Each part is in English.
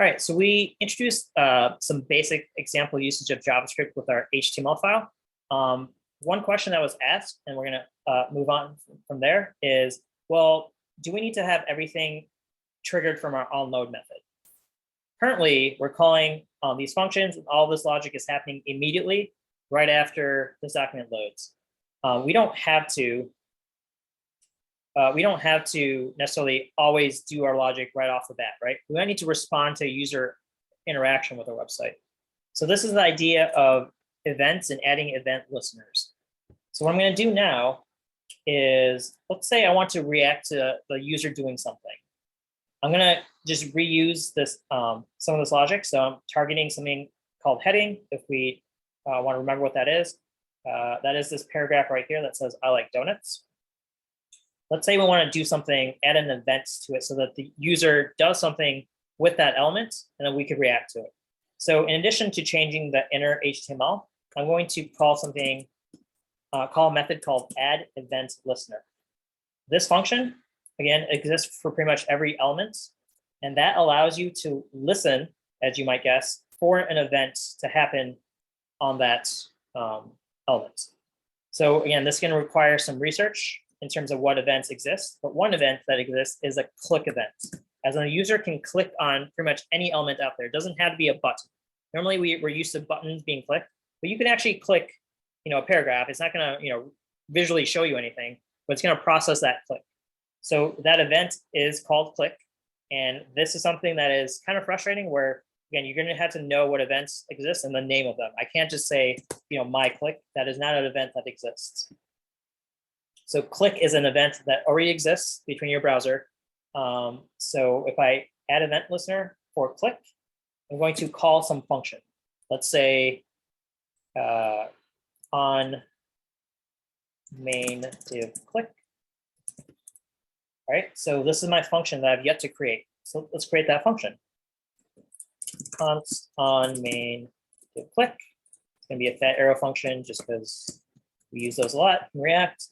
All right, so we introduced some basic example usage of JavaScript with our HTML file. One question that was asked, and we're going to move on from there, is, well, do we need to have everything triggered from our onload method? Currently, we're calling these functions, and all this logic is happening immediately right after this document loads. We don't have to necessarily always do our logic right off the bat, right? We might need to respond to user interaction with our website. So this is the idea of events and adding event listeners. So what I'm going to do now is, let's say I want to react to the user doing something. I'm going to just reuse this some of this logic. So I'm targeting something called heading. If we want to remember what that is this paragraph right here that says, "I like donuts." Let's say we want to do something, add an event to it so that the user does something with that element, and then we could react to it. So in addition to changing the inner HTML, I'm going to call something, call a method called add event listener. This function, again, exists for pretty much every element, and that allows you to listen, as you might guess, for an event to happen on that element. So again, this is going to require some research in terms of what events exist, but one event that exists is a click event. As a user can click on pretty much any element out there. It doesn't have to be a button. Normally we're used to buttons being clicked, but you can actually click, a paragraph. It's not going to, visually show you anything, but it's going to process that click. So that event is called click, and this is something that is kind of frustrating. Where again, you're going to have to know what events exist and the name of them. I can't just say, my click. That is not an event that exists. So click is an event that already exists between your browser. So if I add event listener for click, I'm going to call some function. Let's say on main div click. All right, so this is my function that I've yet to create. So let's create that function. Const on main div click. It's going to be a fat arrow function just because we use those a lot in React.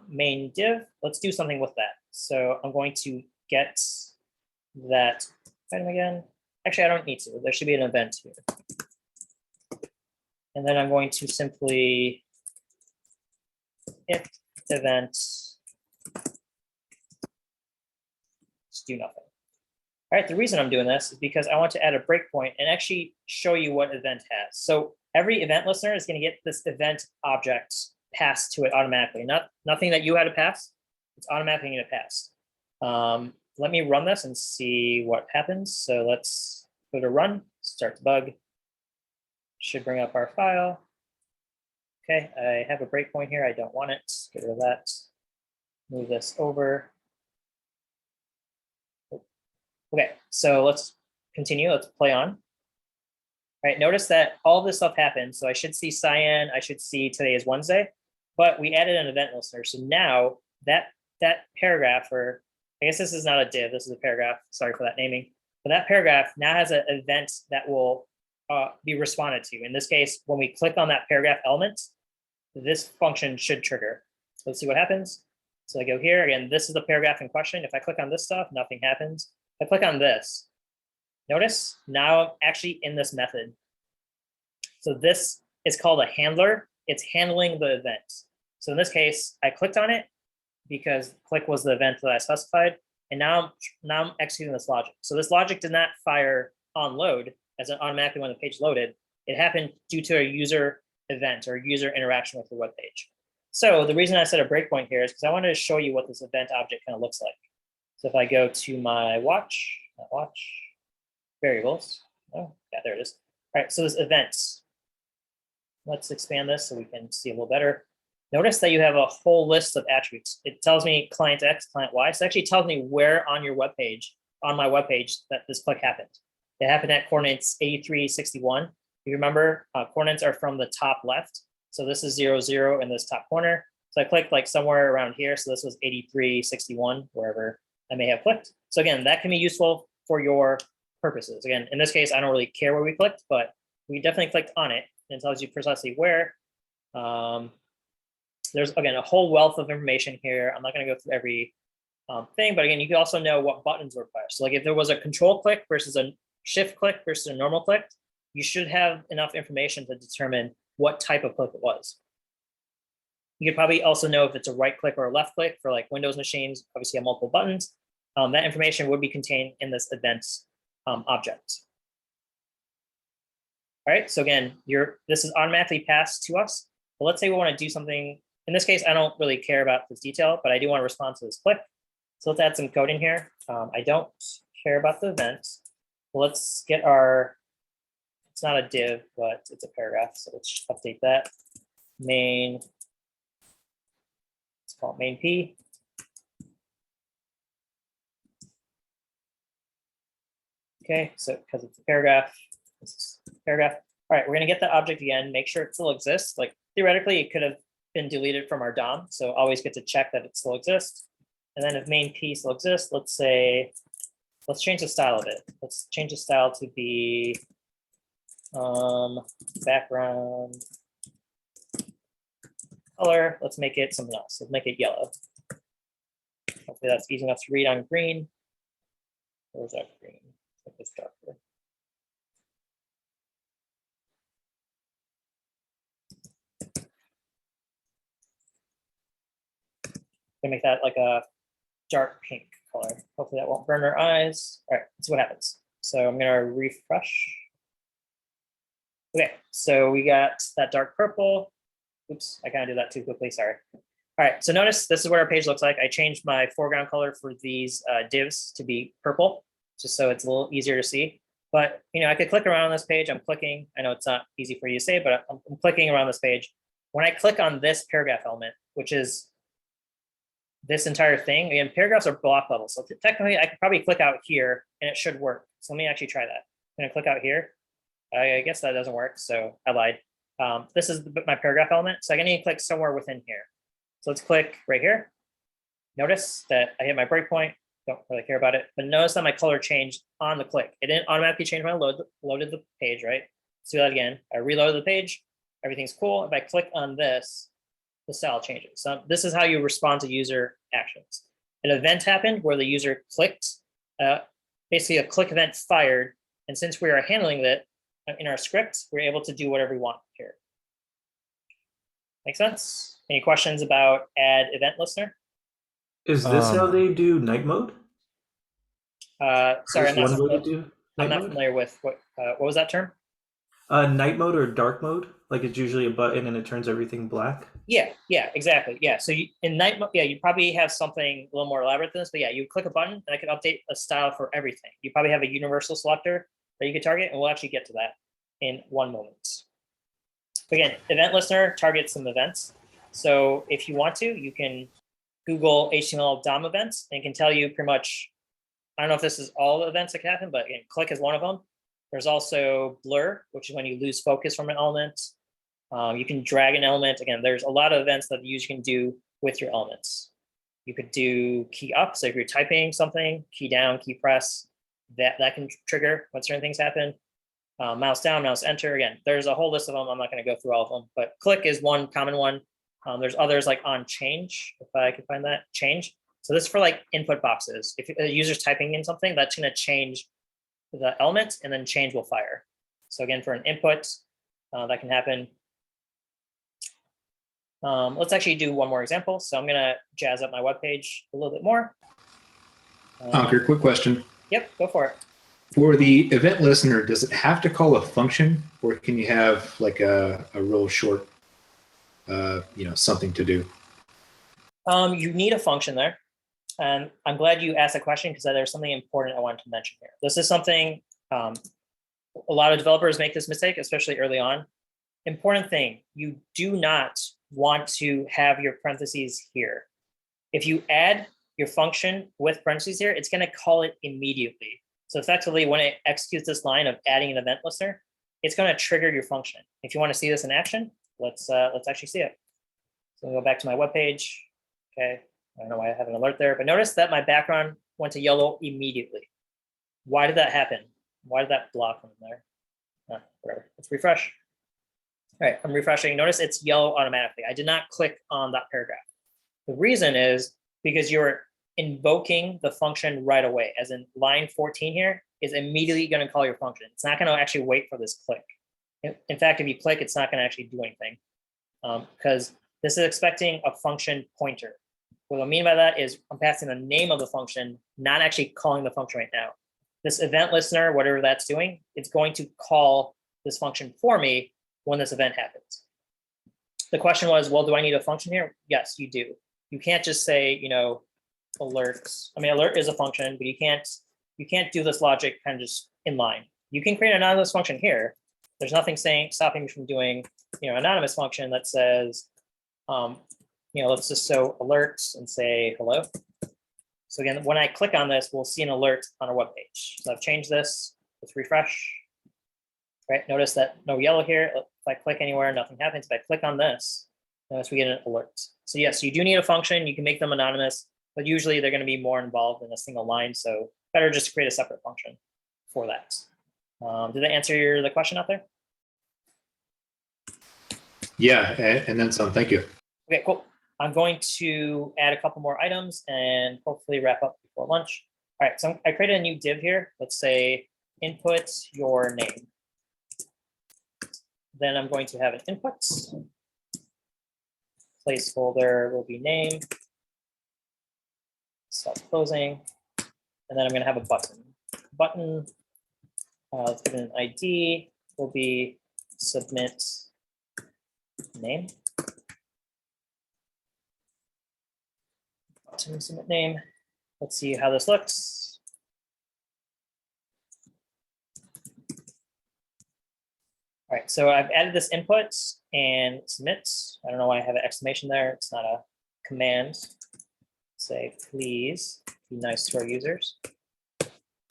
Main div, let's do something with that. So I'm going to get that item again. Actually, I don't need to. There should be an event here. And then I'm going to simply if event, just do nothing. All right, the reason I'm doing this is because I want to add a breakpoint and actually show you what event has. So every event listener is going to get this event object passed to it automatically. Nothing that you had to pass. It's automatically going to pass. Let me run this and see what happens. So let's go to run, start the bug. Should bring up our file. Okay, I have a breakpoint here. I don't want it. Get rid of that. Move this over. Okay, so let's continue. Let's play on. All right, notice that all this stuff happened. So I should see cyan. I should see today is Wednesday, but we added an event listener. So now that paragraph, or I guess this is not a div, this is a paragraph. Sorry for that naming. But that paragraph now has an event that will be responded to. In this case, when we click on that paragraph element, this function should trigger. So let's see what happens. So I go here, again, this is the paragraph in question. If I click on this stuff, nothing happens. If I click on this, notice now I'm actually in this method. So this is called a handler. It's handling the event. So in this case, I clicked on it because click was the event that I specified. And now I'm executing this logic. So this logic did not fire on load as it automatically when the page loaded. It happened due to a user event or user interaction with the web page. So the reason I set a breakpoint here is because I wanted to show you what this event object kind of looks like. So if I go to my watch variables, oh yeah, there it is. All right, so this events. Let's expand this so we can see a little better. Notice that you have a whole list of attributes. It tells me client X, client Y. So it actually tells me where on your web page, on my web page, that this click happened. It happened at coordinates 83, 61. If you remember, coordinates are from the top left. So this is 0, 0 in this top corner. So I clicked like somewhere around here. So this was 83, 61, wherever I may have clicked. So again, that can be useful for your purposes. Again, in this case, I don't really care where we clicked, but we definitely clicked on it, and it tells you precisely where. There's, again, a whole wealth of information here. I'm not going to go through every thing, but again, you can also know what buttons were pushed. So like if there was a control click versus a shift click versus a normal click, you should have enough information to determine what type of click it was. You could probably also know if it's a right click or a left click for like Windows machines, obviously have multiple buttons. That information would be contained in this events object. All right, so again, this is automatically passed to us. But let's say we want to do something. In this case, I don't really care about this detail, but I do want to respond to this click. So let's add some code in here. I don't care about the event. Let's get our, it's not a div, but it's a paragraph. So let's update that. Main, let's call it main P. Okay, so because it's a paragraph, this is a paragraph. All right, we're gonna get that object again, make sure it still exists. Like theoretically, it could have been deleted from our DOM. So always get to check that it still exists. And then if main P still exists, let's say, let's change the style of it. Let's change the style to be background color. Let's make it something else. Let's make it yellow. Hopefully that's easy enough to read on green. Where's that green? Make this darker. Gonna make that like a dark pink color. Hopefully that won't burn our eyes. All right, let's see what happens. So I'm gonna refresh. Okay, so we got that dark purple. Oops, I kind of did that too quickly, sorry. All right, so notice this is what our page looks like. I changed my foreground color for these divs to be purple, just so it's a little easier to see. But I could click around on this page. I'm clicking. I know it's not easy for you to say, but I'm clicking around this page. When I click on this paragraph element, which is this entire thing, again, paragraphs are block level. So technically, I could probably click out here and it should work. So let me actually try that. I'm gonna click out here. I guess that doesn't work, so I lied. This is my paragraph element, so I need to click somewhere within here. So let's click right here. Notice that I hit my breakpoint. Don't really care about it, but notice that my color changed on the click. It didn't automatically change when I loaded the page, right? Let's do that again. I reloaded the page. Everything's cool. If I click on this, the style changes. So this is how you respond to user actions. An event happened where the user clicked, basically a click event fired. And since we are handling it in our script, we're able to do whatever we want here. Make sense? Any questions about add event listener? Is this how they do night mode? Sorry, One way to do I'm night not mode? familiar with what was that term? Night mode or dark mode? Like it's usually a button and it turns everything black. Yeah, exactly. Yeah, so in night mode, yeah, you probably have something a little more elaborate than this, but yeah, you click a button and I can update a style for everything. You probably have a universal selector that you could target, and we'll actually get to that in one moment. Again, event listener targets some events. So if you want to, you can Google HTML DOM events and it can tell you pretty much, I don't know if this is all the events that can happen, but again, click is one of them. There's also blur, which is when you lose focus from an element. You can drag an element. Again, there's a lot of events that the user can do with your elements. You could do key up. So if you're typing something, key down, key press, that can trigger when certain things happen. Mouse down, mouse enter. Again, there's a whole list of them. I'm not going to go through all of them, but click is one common one. There's others like on change, if I can find that, change. So this is for like input boxes. If a user's typing in something, that's going to change the element and then change will fire. So again, for an input, that can happen. Let's actually do one more example. So I'm going to jazz up my web page a little bit more. Ankur, quick question. Yep, go for it. For the event listener, does it have to call a function, or can you have like a real short, something to do? You need a function there. And I'm glad you asked that question because there's something important I wanted to mention here. This is something a lot of developers make this mistake, especially early on. Important thing, you do not want to have your parentheses here. If you add your function with parentheses here, it's going to call it immediately. So effectively, when it executes this line of adding an event listener, it's going to trigger your function. If you want to see this in action, let's actually see it. So I'll go back to my web page. Okay, I don't know why I have an alert there, but notice that my background went to yellow immediately. Why did that happen? Why did that block from there? Whatever. Let's refresh. All right, I'm refreshing. Notice it's yellow automatically. I did not click on that paragraph. The reason is because you're invoking the function right away, as in line 14 here, is immediately going to call your function. It's not going to actually wait for this click. In fact, if you click, it's not going to actually do anything because this is expecting a function pointer. What I mean by that is I'm passing the name of the function, not actually calling the function right now. This event listener, whatever that's doing, it's going to call this function for me when this event happens. The question was, well, do I need a function here? Yes, you do. You can't just say, you know, alerts. I mean, alert is a function, but you can't do this logic kind of just in line. You can create an anonymous function here. There's nothing stopping me from doing, you know, anonymous function that says, you know, let's just show alerts and say hello. So again, when I click on this, we'll see an alert on our web page. So I've changed this. Let's refresh. Right? Notice that no yellow here. If I click anywhere, nothing happens. If I click on this, notice we get an alert. So yes, you do need a function. You can make them anonymous, but usually they're going to be more involved in a single line. So better just create a separate function for that. Did that answer the question out there? Yeah, and then some. Thank you. Okay, cool. I'm going to add a couple more items and hopefully wrap up before lunch. All right, so I created a new div here. Let's say input your name. Then I'm going to have an input. Placeholder will be name. Stop closing. And then I'm going to have a button. Button, let's give it an ID, will be submit name. Button submit name. Let's see how this looks. All right, so I've added this input and submit. I don't know why I have an exclamation there. It's not a command. Say, please be nice to our users.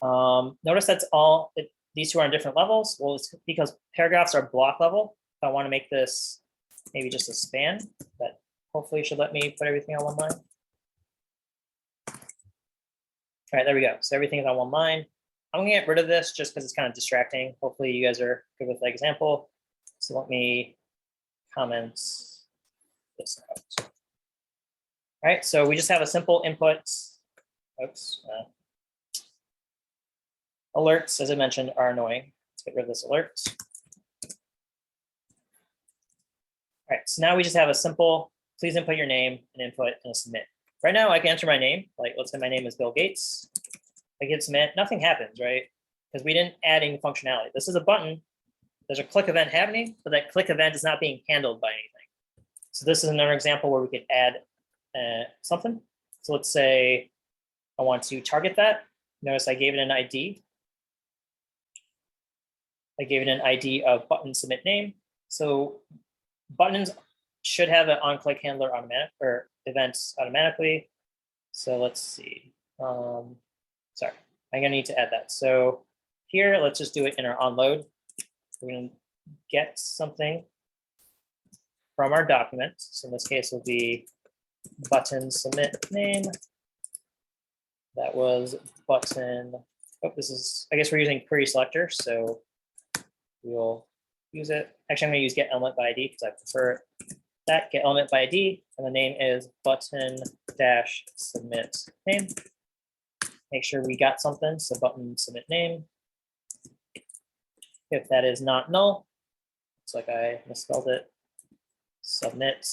Notice that's all, these two are on different levels. Well, it's because paragraphs are block level. If I want to make this maybe just a span, that hopefully should let me put everything on one line. All right, there we go. So everything is on one line. I'm gonna get rid of this just because it's kind of distracting. Hopefully you guys are good with the example. So let me comment this out. All right, so we just have a simple input. Oops. Alerts, as I mentioned, are annoying. Let's get rid of this alert. All right, so now we just have a simple, please input your name and input and a submit. Right now I can enter my name, like let's say my name is Bill Gates. I hit submit, nothing happens, right? Because we didn't add any functionality. This is a button, there's a click event happening, but that click event is not being handled by anything. So this is another example where we could add something. So let's say I want to target that. Notice I gave it an ID. I gave it an ID of button submit name. So buttons should have an on-click handler automatic or events automatically. So let's see. Sorry, I'm gonna need to add that. So here, let's just do it in our onload. We're gonna get something from our document. So in this case, will be button submit name. That was button. Oh, this is, I guess we're using query selector. So we'll use it. Actually, I'm gonna use get element by ID because I prefer that. Get element by ID, and the name is button dash submit name. Make sure we got something. So button submit name. If that is not null, looks like I misspelled it. Submit.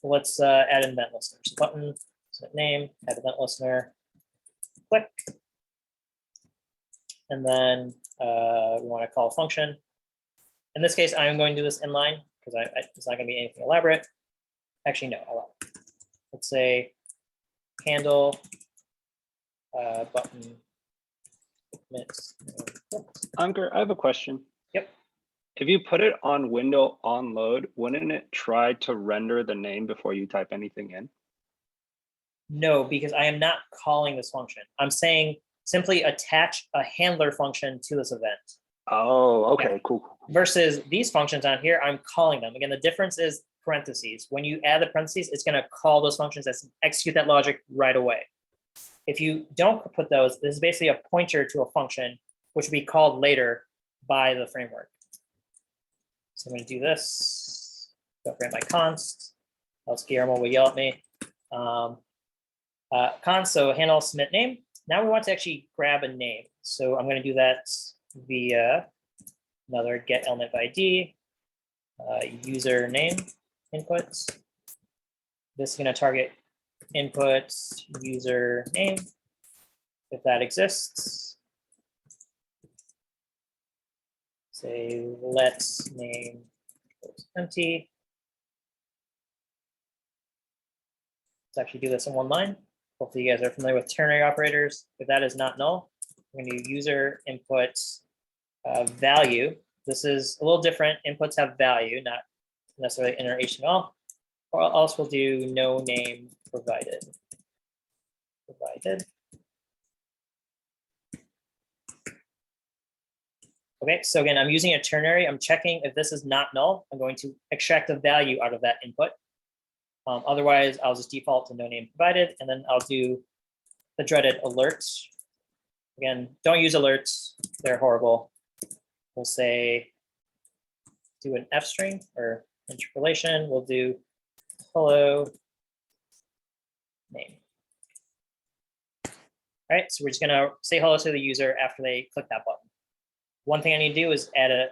Let's add an event listener. So button submit name, add event listener, click. And then we want to call a function. In this case, I'm going to do this inline because it's not going to be anything elaborate. Actually, no, I'll let's say handle button. Ankur, I have a question. Yep. If you put it on window on load, wouldn't it try to render the name before you type anything in? No, because I am not calling this function. I'm saying simply attach a handler function to this event. Oh, okay, cool. Versus these functions on here, I'm calling them. Again, the difference is parentheses. When you add the parentheses, it's going to call those functions that execute that logic right away. If you don't put those, this is basically a pointer to a function, which will be called later by the framework. So I'm going to do this. Don't forget my const, else Guillermo will yell at me. Const, so handle submit name. Now we want to actually grab a name. So I'm going to do that via another get element by ID, username inputs. This is going to target input username if that exists. Say let's name empty. Let's actually do this in one line. Hopefully you guys are familiar with ternary operators. If that is not null, we're going to do user input value. This is a little different. Inputs have value, not necessarily inner HTML. Or else we'll do no name provided. Okay, so again, I'm using a ternary. I'm checking if this is not null. I'm going to extract a value out of that input. Otherwise, I'll just default to no name provided, and then I'll do the dreaded alerts. Again, don't use alerts. They're horrible. We'll say, do an F string or interpolation. We'll do hello name. All right, so we're just gonna say hello to the user after they click that button. One thing I need to do is add an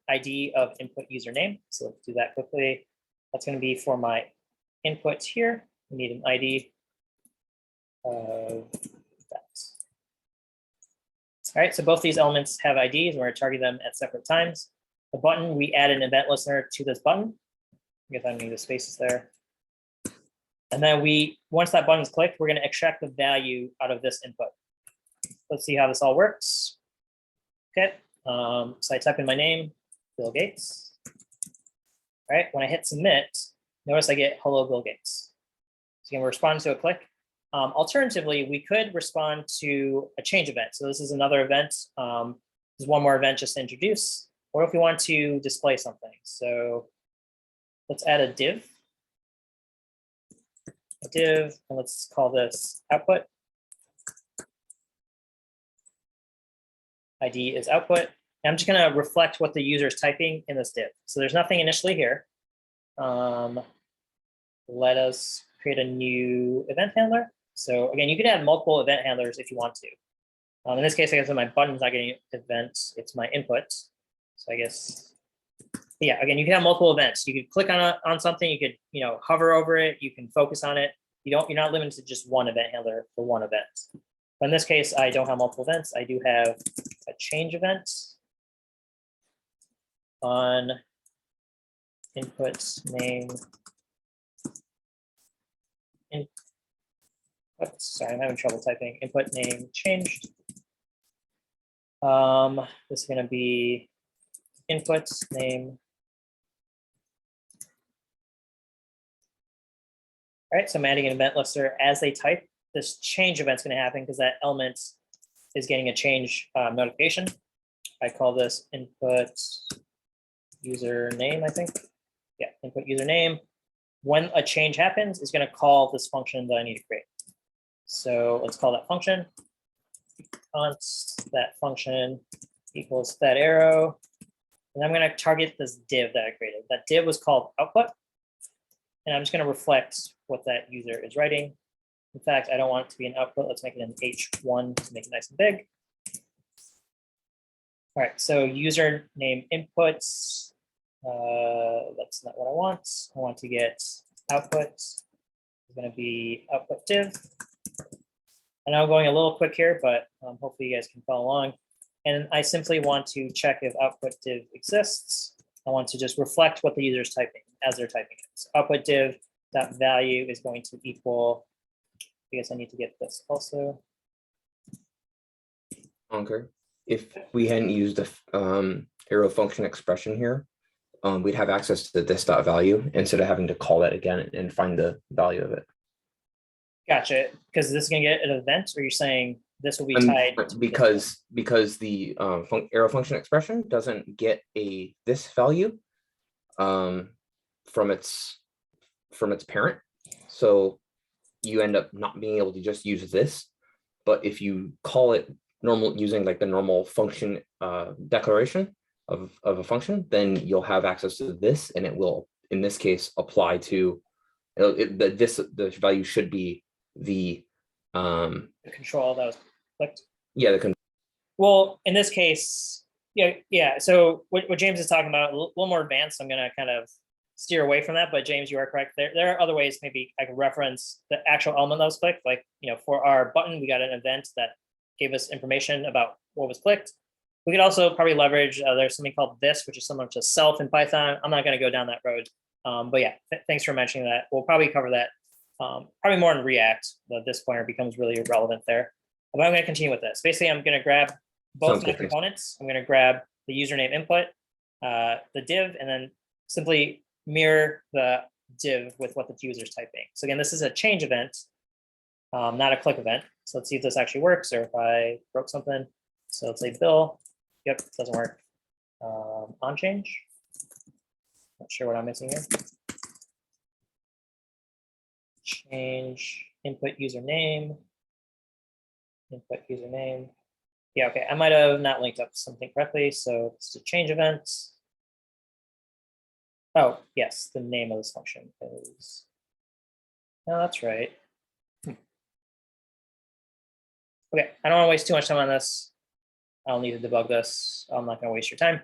ID of input username. So let's do that quickly. That's gonna be for my inputs here. We need an ID of that. All right, so both these elements have IDs and we're targeting them at separate times. The button, we add an event listener to this button. I guess I need the spaces there. And then once that button is clicked, we're going to extract the value out of this input. Let's see how this all works. Okay, so I type in my name, Bill Gates. All right, when I hit submit, notice I get hello, Bill Gates. So again, we're responding to a click. Alternatively, we could respond to a change event. So this is another event. There's one more event just to introduce. Or if we want to display something. So let's add a div. And let's call this output. ID is output. And I'm just going to reflect what the user is typing in this div. So there's nothing initially here. Let us create a new event handler. So again, you could add multiple event handlers if you want to. In this case, I guess my button's not getting events, it's my input. So I guess, yeah, again, you can have multiple events. You could click on something, you could, hover over it, you can focus on it. You're not limited to just one event handler for one event. But in this case, I don't have multiple events. I do have a change event on input name. Sorry, I'm having trouble typing. Input name changed. This is going to be input name. All right, so I'm adding an event listener as they type. This change event is going to happen because that element is getting a change notification. I call this input username, I think. Yeah, input username. When a change happens, it's going to call this function that I need to create. So let's call that function. Const that function equals that arrow. And I'm going to target this div that I created. That div was called output. And I'm just going to reflect what that user is writing. In fact, I don't want it to be an output. Let's make it an H1 to make it nice and big. All right, so username inputs. That's not what I want. I want to get output. It's going to be output div. And I'm going a little quick here, but hopefully you guys can follow along. And I simply want to check if output div exists. I want to just reflect what the user is typing as they're typing it. So output div dot value is going to equal. I guess I need to get this also. Ankur, if we hadn't used the arrow function expression here, we'd have access to this dot value instead of having to call that again and find the value of it. Gotcha. Because this is going to get an event, or you're saying this will be tied to because the arrow function expression doesn't get this value from its parent, so you end up not being able to just use this. But if you call it using like the normal function declaration of a function, then you'll have access to this, and it will, in this case, apply to the value should be the control that was clicked. Yeah, Well, in this case, yeah. So what James is talking about, a little more advanced. I'm going to kind of steer away from that. But James, you are correct. There are other ways. Maybe I can reference the actual element that was clicked. Like, for our button, we got an event that gave us information about what was clicked. We could also probably leverage, there's something called this, which is similar to self in Python. I'm not going to go down that road. But yeah, thanks for mentioning that. We'll probably cover that probably more in React. The this pointer becomes really relevant there. But I'm going to continue with this. Basically, I'm going to grab both Sounds my good, thanks. components. I'm going to grab the username input, the div, and then simply mirror the div with what the user is typing. So again, this is a change event, not a click event. So let's see if this actually works or if I broke something. So let's say Bill. Yep, doesn't work. On change. Not sure what I'm missing here. Change input username. Input username. Yeah, okay. I might have not linked up something correctly. So it's a change event. Oh, yes, the name of this function is. No, that's right. Okay, I don't want to waste too much time on this. I'll need to debug this. I'm not going to waste your time.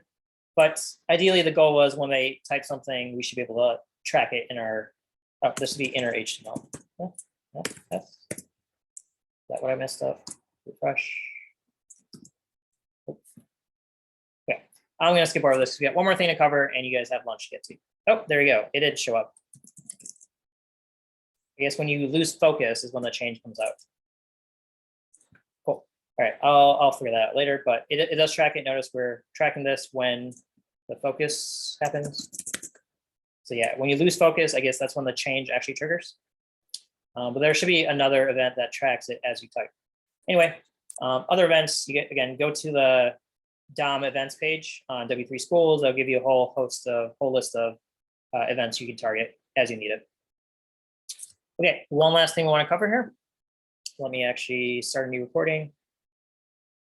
But ideally, the goal was when they type something, we should be able to track it in our, this would be inner HTML. That's is that what I messed up? Refresh. Okay, I'm going to skip over this. We got one more thing to cover, and you guys have lunch to get to. Oh, there you go. It did show up. I guess when you lose focus is when the change comes out. Cool. All right, I'll figure that out later, but it does track it. Notice we're tracking this when the focus happens. So yeah, when you lose focus, I guess that's when the change actually triggers. But there should be another event that tracks it as you type. Anyway, other events, you get, again, go to the DOM events page on W3 Schools. They'll give you a whole list of events you can target as you need it. Okay, one last thing we want to cover here. Let me actually start a new recording.